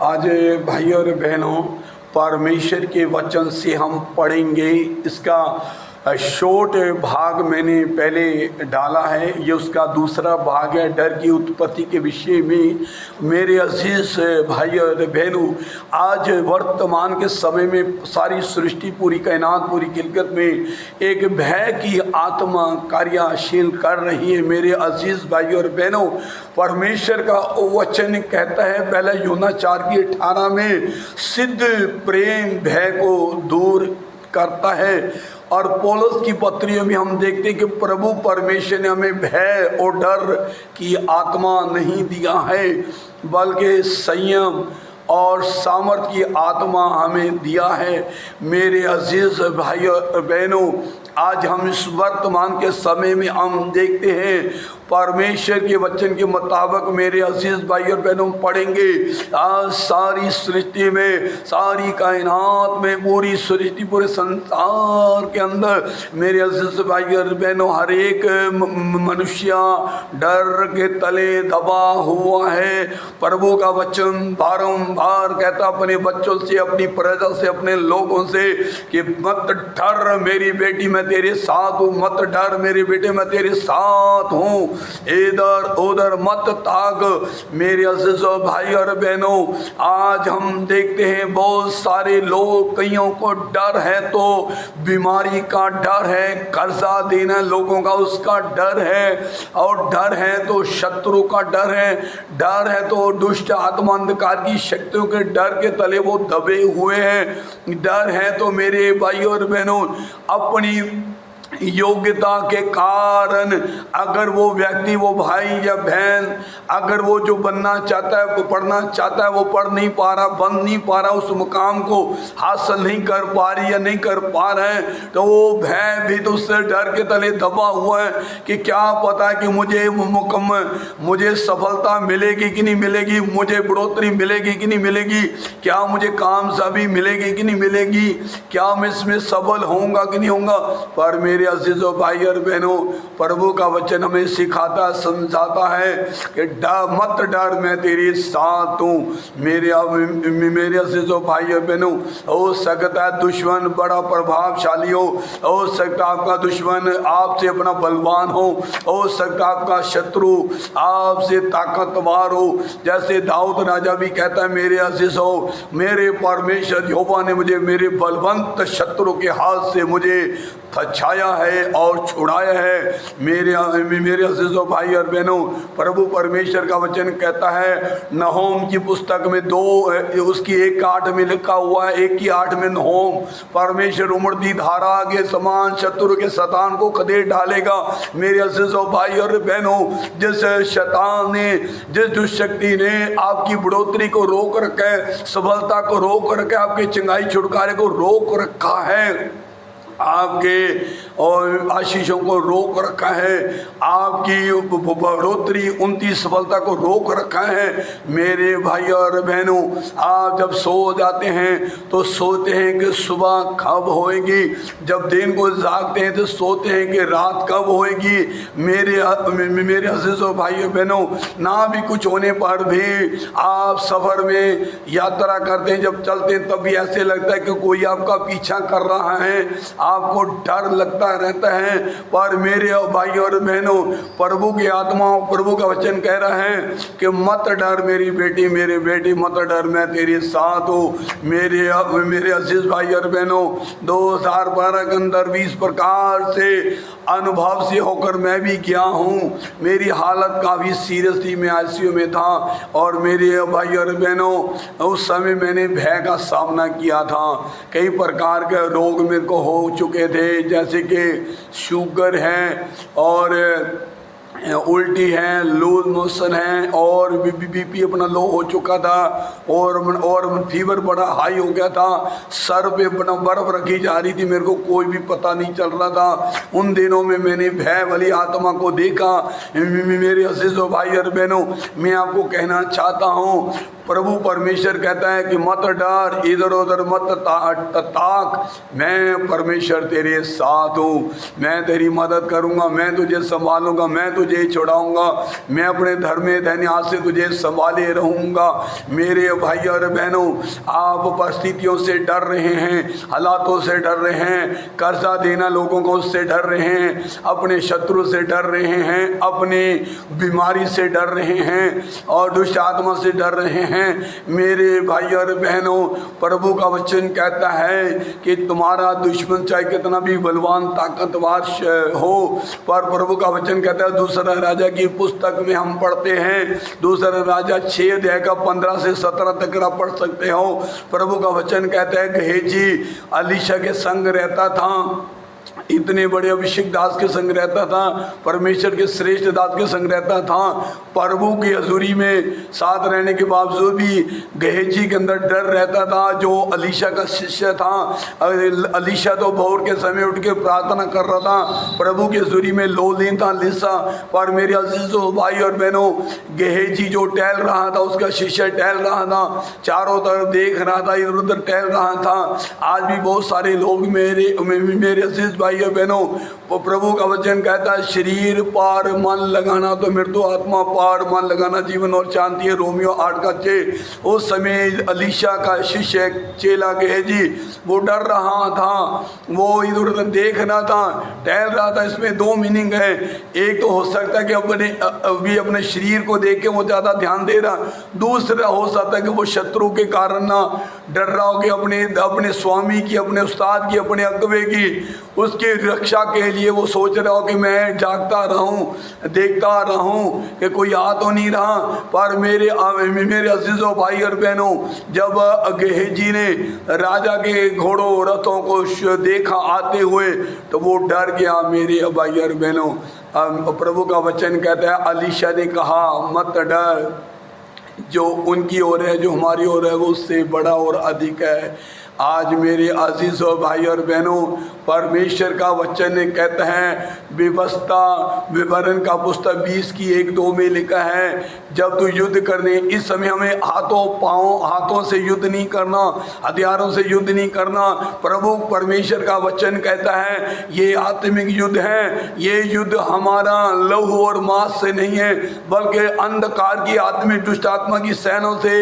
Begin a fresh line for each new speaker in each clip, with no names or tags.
आज भाई और बहनों, परमेश्वर के वचन से हम पढ़ेंगे। इसका शॉर्ट भाग मैंने पहले डाला है, ये उसका दूसरा भाग है, डर की उत्पत्ति के विषय में। मेरे अजीज भाई और बहनों, आज वर्तमान के समय में सारी सृष्टि, पूरी कायनात, पूरी खिलकत में एक भय की आत्मा कार्यशील कर रही है। मेरे अजीज भाई और बहनों, परमेश्वर का वचन कहता है पहला यूहन्ना 4:18 में, सिद्ध प्रेम भय को दूर करता है। और पौलुस की पत्रियों में हम देखते हैं कि प्रभु परमेश्वर ने हमें भय और डर की आत्मा नहीं दिया है, बल्कि संयम और सामर्थ्य की आत्मा हमें दिया है। मेरे अजीज भाई और बहनों, आज हम इस वर्तमान के समय में हम देखते हैं परमेश्वर के वचन के मुताबिक, मेरे अजीज भाई और बहनों, पढ़ेंगे आज सारी सृष्टि में, सारी कायनात में, पूरी सृष्टि, पूरे संसार के अंदर मेरे अजीज भाई और बहनों, हर एक मनुष्य डर के तले दबा हुआ है। प्रभु का वचन बारंबार कहता अपने बच्चों से, अपनी प्रजा से, अपने लोगों से कि मत डर मेरी बेटी, मैं तेरे साथ हूँ। मत डर मेरे बेटे, मैं तेरे साथ हूँ। इधर उधर मत ताक। मेरे अजीजों भाई और बहनों, आज हम देखते हैं बहुत सारे लोग, कईयों को डर है तो बीमारी का डर है, कर्जा देना लोगों का उसका डर है, और डर है तो शत्रु का डर है तो दुष्ट आत्मा अंधकार की शक्तियों के डर के तले वो दबे हुए हैं। डर है तो मेरे भाई और बहनों, अपनी योग्यता के कारण अगर वो व्यक्ति, वो भाई या बहन, अगर वो जो बनना चाहता है, वो पढ़ना चाहता है, वो पढ़ नहीं पा रहा, बन नहीं पा रहा, उस मुकाम को हासिल नहीं कर पा रही या नहीं कर पा रहे हैं, तो वो भय भी तो उससे डर के तले दबा हुआ है कि क्या पता है कि मुझे मुकम्मल, मुझे सफलता मिलेगी कि नहीं मिलेगी, मुझे बढ़ोतरी मिलेगी कि नहीं मिलेगी, क्या मुझे कामयाबी मिलेगी कि नहीं मिलेगी, क्या मैं इसमें सफल होऊंगा कि नहीं होऊंगा। पर मेरे अजीजों भाई और बहनों, प्रभु का वचन हमें सिखाता, समझाता है कि मत डर, मैं तेरे साथ हूँ। मेरे अजीजों भाई और बहनों, हो सकता है दुश्मन बड़ा प्रभावशाली हो सकता है आपका दुश्मन आपसे अपना बलवान हो सकता है आपका शत्रु आपसे ताकतवर हो। जैसे दाऊद राजा भी कहता है, मेरे अजीज हो, मेरे परमेश्वर यहोवा ने मुझे मेरे बलवंत शत्रु के हाथ से मुझे छाया है और छुड़ाया है। मेरे अजीजों भाई और बहनों, प्रभु परमेश्वर का वचन कहता है नहूम की पुस्तक में 2 उसकी 1:8 में लिखा हुआ है, 1:8 में नहूम, परमेश्वर उमड़ती धारा के समान शत्रु के शैतान को खदेड़ डालेगा। मेरे अजीजों भाई और बहनों, जिस शैतान ने, जिस दुष्शक्ति ने आपकी बढ़ोतरी को रोक रखा है, सफलता को रोक रखा है, आपके चंगाई छुटकारे को रोक रखा है, आपके और आशीषों को रोक रखा है, आपकी बढ़ोतरी, उनकी सफलता को रोक रखा है। मेरे भाई और बहनों, आप जब सो जाते हैं तो सोते हैं कि सुबह कब होएगी, जब दिन को जागते हैं तो सोते हैं कि रात कब होएगी। मेरे अजीजों भाई और बहनों, ना भी कुछ होने पर भी आप सफ़र में यात्रा करते हैं, जब चलते हैं तब भी ऐसे लगता है कि कोई आपका पीछा कर रहा है, आपको डर लगता रहता है। पर मेरे भाई और बहनों, प्रभु की आत्मा, प्रभु का वचन कह रहा है कि मत डर मेरी बेटी, मेरे बेटी, मत डर, मैं तेरे साथ हूँ। मेरे अजीज भाई और बहनों, 2012 के अंदर 20 प्रकार से अनुभव से होकर मैं भी गया हूँ। मेरी हालत काफ़ी सीरियस थी, मैं आईसीयू में था, और मेरे भाई और बहनों, उस समय मैंने भय का सामना किया था। कई प्रकार के रोग मेरे को हो चुके थे, जैसे कि शुगर है और उल्टी है, लूज मोशन है, और बीपी अपना लो हो चुका था, और फीवर बड़ा हाई हो गया था, सर पे बड़ा बर्फ रखी जा रही थी, मेरे को कोई भी पता नहीं चल रहा था। उन दिनों में मैंने भय वाली आत्मा को देखा। मेरे अजीजों भाई और बहनों, मैं आपको कहना चाहता हूँ, प्रभु परमेश्वर कहता है कि मत डर, इधर उधर मत ताक, मैं परमेश्वर तेरे साथ हूँ, मैं तेरी मदद करूँगा, मैं तुझे संभालूंगा, मैं तुझे तुझे छुड़ाऊंगा, मैं अपने धर्म में धन्यवाद से तुझे संभाले रहूंगा। मेरे भाई और बहनों, आप परिस्थितियों से डर रहे हैं, हालातों से डर रहे हैं, कर्जा देना लोगों को उससे डर रहे हैं, अपने शत्रु से डर रहे हैं, अपने बीमारी से डर रहे हैं और दुष्ट आत्मा से डर रहे हैं। मेरे भाई और बहनों, प्रभु का वचन कहता है कि तुम्हारा दुश्मन चाहे कितना भी बलवान ताकतवर हो, पर प्रभु का वचन कहता है, दूसरा राजा की पुस्तक में हम पढ़ते हैं, दूसरा राजा 6 अध्याय का 15 से 17 तक आप पढ़ सकते हो। प्रभु का वचन कहता है गेहजी अलीशा के संग रहता था, इतने बड़े अभिषेक दास के संग रहता था, परमेश्वर के श्रेष्ठ दास के संग रहता था। प्रभु की हजूरी में साथ रहने के बावजूद भी गेहजी के अंदर डर रहता था, जो अलीशा का शिष्य था। अलीशा तो भोर के समय उठ के प्रार्थना कर रहा था, प्रभु की हजूरी में लोलीन था लिसा। पर मेरे अजीजों भाई और बहनों, गेहजी जो टहल रहा था, उसका शिष्य टहल रहा था, चारों तरफ देख रहा था, इधर उधर टहल रहा था। आज भी बहुत सारे लोग मेरे अजीज भाई और बहनों, वो प्रभु का वचन कहता है, शरीर पार मन लगाना तो मृत्यु, आत्मा पार मन लगाना जीवन और शांति है। रोमियो 8:6। उस समय अलीशा का शिष्य चेला गेहजी वो डर रहा था, वो इधर उधर देख रहा था, टहल रहा था। इसमें 2 मीनिंग है। एक तो हो सकता है कि अपने शरीर को देख के वो ज़्यादा ध्यान दे रहा, दूसरा हो सकता है कि वो शत्रु के कारण ना डर रहा हो कि अपने स्वामी की, अपने उस्ताद की, अपने अगुवे की, उसकी रक्षा के लिए वो सोच रहा हो कि मैं जागता रहूं, देखता रहूं कि कोई आ तो नहीं रहा। पर मेरे अजीजों भाई और बहनों, जब गेहजी ने राजा के घोड़ों रथों को देखा आते हुए तो वो डर गया। मेरे भाई और बहनों, प्रभु का वचन कहता है, अलीशा ने कहा मत डर, जो उनकी ओर है, जो हमारी ओर है, वो उससे बड़ा और अधिक है। आज मेरे अजीज और भाई और बहनों, परमेश्वर का वचन कहता है, व्यवस्था विवरण का पुस्तक 20 की 1-2 में लिखा है, जब तू युद्ध करने, इस समय हमें हाथों से युद्ध नहीं करना, हथियारों से युद्ध नहीं करना। प्रभु परमेश्वर का वचन कहता है ये आत्मिक युद्ध है, ये युद्ध हमारा लहू और मांस से नहीं है, बल्कि अंधकार की आत्मिक दुष्ट आत्मा की सेनाओं से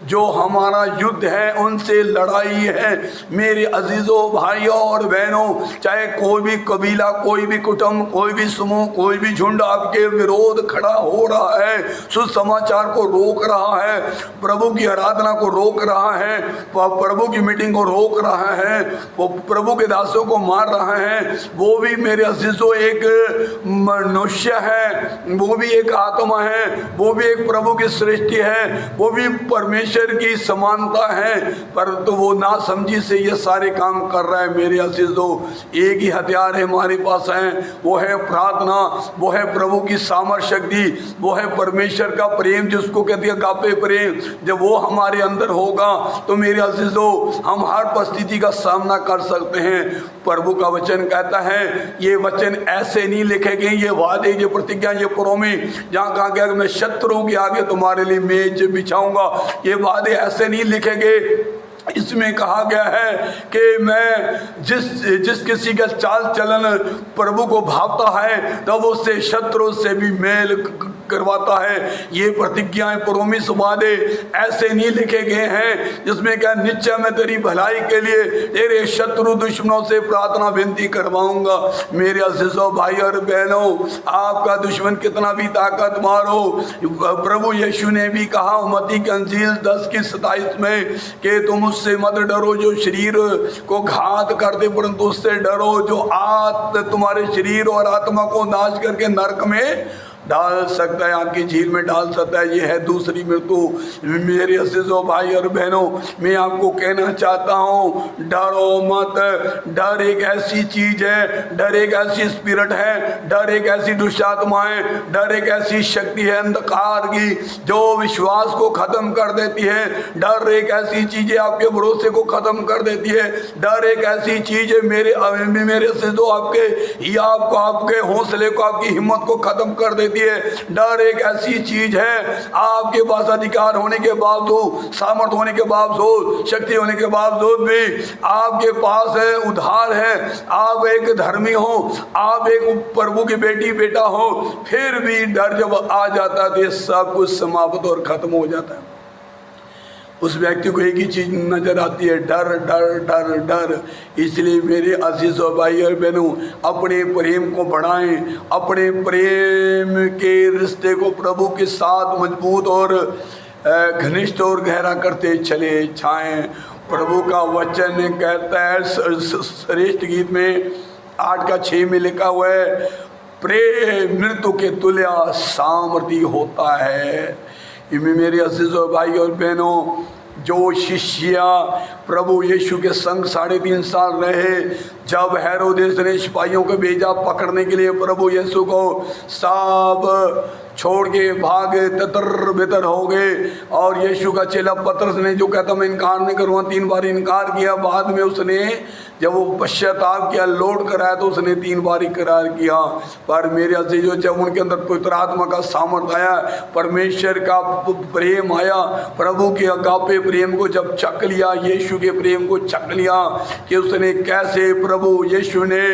जो हमारा युद्ध है, उनसे लड़ाई है। मेरे अजीजों भाइयों और बहनों, चाहे कोई भी कबीला, कोई भी कुटुंब, कोई भी समूह, कोई भी झुंड आपके विरोध खड़ा हो रहा है, सुसमाचार को रोक रहा है, प्रभु की आराधना को रोक रहा है, प्रभु की मीटिंग को रोक रहा है, वो प्रभु के दासों को मार रहा है, वो भी मेरे अजीजों एक मनुष्य है, वो भी एक आत्मा है, वो भी एक प्रभु की सृष्टि है, वो भी परमेश्वर की समानता है, परंतु वो ना समझी से ये सारे काम कर रहा है। मेरे अजीजों, एक ही हथियार है हमारे पास है, वो है प्रार्थना, वो है प्रभु की सामर्थ शक्ति, वो है परमेश्वर का प्रेम, जिसको कहते हैं अगापे प्रेम। जब वो हमारे अंदर होगा तो मेरे अजीजों, हम हर परिस्थिति का सामना कर सकते हैं। प्रभु का वचन कहता है, ये वचन ऐसे नहीं लिखे गए, ये वादे, ये प्रतिज्ञा, ये प्रोमी, जहाँ कहा गया मैं शत्रु के आगे तुम्हारे लिए मेज बिछाऊंगा, ये वादे ऐसे नहीं लिखे गए। इसमें कहा गया है कि मैं जिस किसी का चाल चलन प्रभु को भावता है, तब उससे शत्रु से भी मेल करवाता है। ये प्रतिज्ञाएं, प्रोमिस, वादे ऐसे नहीं लिखे गए हैं जिसमें क्या निश्चय मैं तेरी भलाई के लिए तेरे शत्रु दुश्मनों से प्रार्थना विनती करवाऊंगा। मेरे अजीजों भाई और बहनों, आपका दुश्मन कितना भी ताकतवर हो, प्रभु यीशु ने भी कहा मत्ती की अंजील 10:27 में कि तुम उससे मत डरो जो शरीर को घात कर दे, परंतु उससे डरो जो तुम्हारे शरीर और आत्मा को नाश करके नरक में डाल सकता है, आपकी झील में डाल सकता है। ये है दूसरी मृत्यु। मेरे अजीजों भाई और बहनों, मैं आपको कहना चाहता हूँ, डरो मत। डर एक ऐसी चीज है, डर एक ऐसी स्पिरिट है, डर एक ऐसी दुष्ट आत्मा है, डर एक ऐसी शक्ति है अंधकार की जो विश्वास को खत्म कर देती है। डर एक ऐसी चीज है आपके भरोसे को खत्म कर देती है। डर एक ऐसी चीज है मेरे अजीजों, आपके हौसले को, आपकी हिम्मत को खत्म कर देती है। देखिए, डर एक ऐसी चीज है, आपके पास अधिकार होने के बावजूद, सामर्थ होने के बावजूद, शक्ति होने के बावजूद भी आपके पास है, उधार है, आप एक धर्मी हो, आप एक प्रभु की बेटी बेटा हो, फिर भी डर जब आ जाता है तो ये सब कुछ समाप्त और खत्म हो जाता है। उस व्यक्ति को एक ही चीज नजर आती है, डर डर डर डर। इसलिए मेरे अजीज और भाई और बहनों, अपने प्रेम को बढ़ाएं, अपने प्रेम के रिश्ते को प्रभु के साथ मजबूत और घनिष्ठ और गहरा करते चले जाएं। प्रभु का वचन कहता है श्रेष्ठ गीत में 8:6 में लिखा हुआ है, प्रेम मृत्यु के तुल्य सामर्थी होता है। मेरे अजीज और भाई और बहनों, जो शिष्य प्रभु यीशु के संग 3.5 साल रहे, जब हेरोदेस ने सिपाहियों को भेजा पकड़ने के लिए प्रभु यीशु को, सब छोड़ के भागे, तितर बितर हो गए। और यीशु का चेला पतरस ने जो कहता मैं इनकार नहीं करूँगा, 3 बार इनकार किया। बाद में उसने जब वो पश्चाताप किया, लौट कर आया, तो उसने 3 बार इकरार किया। पर मेरे अजीजों, जब उनके अंदर पवित्र आत्मा का सामर्थ आया, परमेश्वर का प्रेम आया, प्रभु के अगापे प्रेम को जब चख लिया, यीशु के प्रेम को चख लिया कि उसने कैसे प्रभु यीशु ने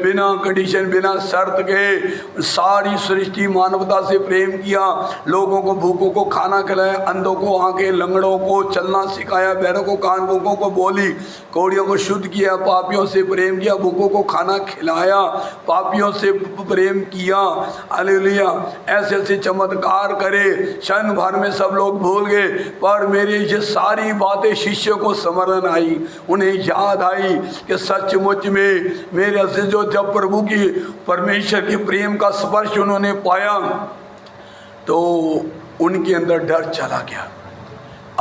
बिना कंडीशन, बिना शर्त के सारी सृष्टि मानवता से प्रेम किया, लोगों को, भूखों को खाना खिलाया, अंधों को आंखें, लंगड़ों को चलना सिखाया, बहरों को कान, गूंगों को बोली, कौड़ियों को शुद्ध किया, पापियों से प्रेम किया, भूखों को खाना खिलाया, पापियों से प्रेम किया। हालेलुया। ऐसे ऐसे चमत्कार करे, क्षण भर में सब लोग भूल गए। पर मेरी ये सारी बातें शिष्यों को स्मरण आई, उन्हें याद आई कि सचमुच में मेरे अजीजों, जब प्रभु की, परमेश्वर के प्रेम का स्पर्श उन्होंने पाया तो उनके अंदर डर चला गया।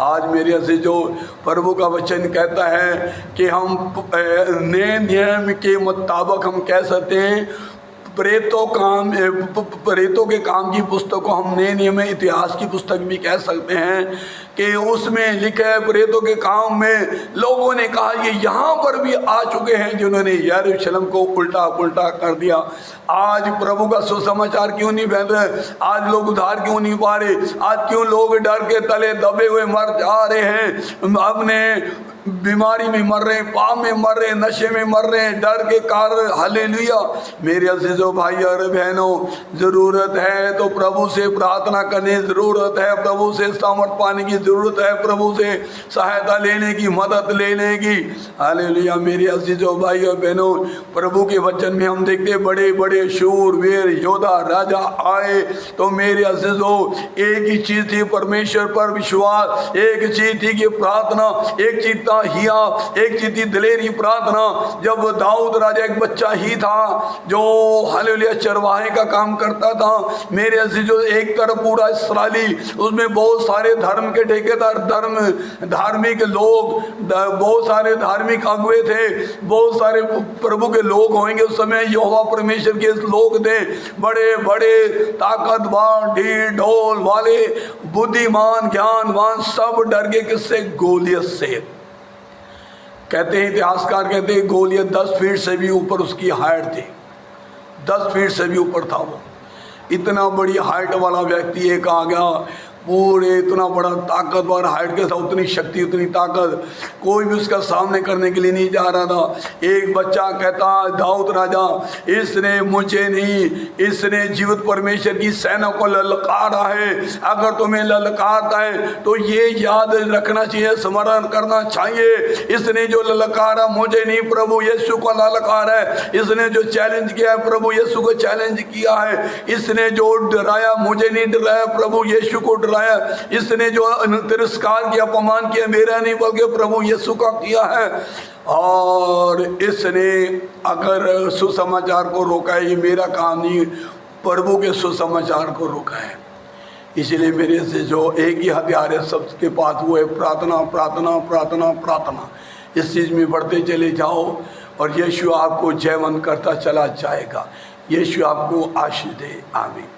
आज मेरे अजीजों, प्रभु का वचन कहता है कि हम नए नियम के मुताबिक हम कह सकते हैं, प्रेतों के काम की पुस्तक को हम नए नियम में इतिहास की पुस्तक भी कह सकते हैं कि उसमें लिखा है, प्रेतों के काम में लोगों ने कहा ये यहाँ पर भी आ चुके हैं जिन्होंने यरूशलेम को उल्टा पुल्टा कर दिया। आज प्रभु का सुसमाचार क्यों नहीं फैल रहा है? आज लोग उधार क्यों नहीं पा रहे? आज क्यों लोग डर के तले दबे हुए मर जा रहे हैं? अपने बीमारी में मर रहे हैं, पाप में मर रहे हैं, नशे में मर रहे हैं, डर के कारण। हालेलुया। मेरे अजीजों, भाई और बहनों, जरूरत है तो प्रभु से प्रार्थना करने की जरूरत है, प्रभु से सामर्थ पाने की जरूरत है, प्रभु से सहायता लेने की, मदद लेने की। हालेलुया। मेरे अजीजों, भाई और बहनों, प्रभु के वचन में हम देखते बड़े बड़े शूर वीर योद्धा राजा आए, तो मेरे अजीजों एक ही चीज थी, परमेश्वर पर विश्वास, एक चीज थी कि प्रार्थना, एक चीज था हिया, एक चीज थी दिलेरी प्रार्थना। जब दाऊद राजा एक बच्चा ही था जो हालेलुया चरवाहे का काम करता था, मेरे अजीजों, एक तरफ पूरा इस्राएली, उसमें बहुत सारे धर्म के ठेकेदार, धार्मिक लोग, बहुत सारे धार्मिक अगुवे थे, बहुत सारे प्रभु के लोग होंगे उस समय, यहोवा परमेश्वर के लोग थे, बड़े बड़े ताकतवर, ढील ढोल वाले, बुद्धिमान, ज्ञानवान, सब डर गए किससे? गोलियत से। कहते हैं, इतिहासकार कहते हैं, गोलियत 10 फीट से भी ऊपर उसकी हाइट थी, 10 फीट से भी ऊपर था वो। इतना बड़ी हाइट वाला व्यक्ति एक आ गया, पूरे इतना बड़ा ताकतवर, हाइट के साथ उतनी शक्ति, उतनी ताकत, कोई भी उसका सामने करने के लिए नहीं जा रहा था। एक बच्चा कहता, दाऊद राजा, इसने मुझे नहीं, इसने जीवित परमेश्वर की सेना को ललकारा है। अगर तुम्हें ललकारता है तो ये याद रखना चाहिए, स्मरण करना चाहिए, इसने जो ललकारा मुझे नहीं, प्रभु यीशु को ललकारा है। इसने जो चैलेंज किया है, प्रभु यीशु को चैलेंज किया है। इसने जो डराया, मुझे नहीं डराया, प्रभु यीशु को डराया। इसने जो तिरस्कार किया, अपमान किया, मेरा नहीं बल्कि प्रभु यीशु का किया है। और इसने अगर सुसमाचार को रोका है, ये मेरा काम नहीं, प्रभु के सुसमाचार को रोका है। इसलिए मेरे से जो एक ही हथियार है सबके पास, वो है प्रार्थना, प्रार्थना, प्रार्थना, प्रार्थना। इस चीज़ में बढ़ते चले जाओ और यीशु आपको जयवंत करता चला जाएगा। यीशु आपको आशीष दे। आमीन।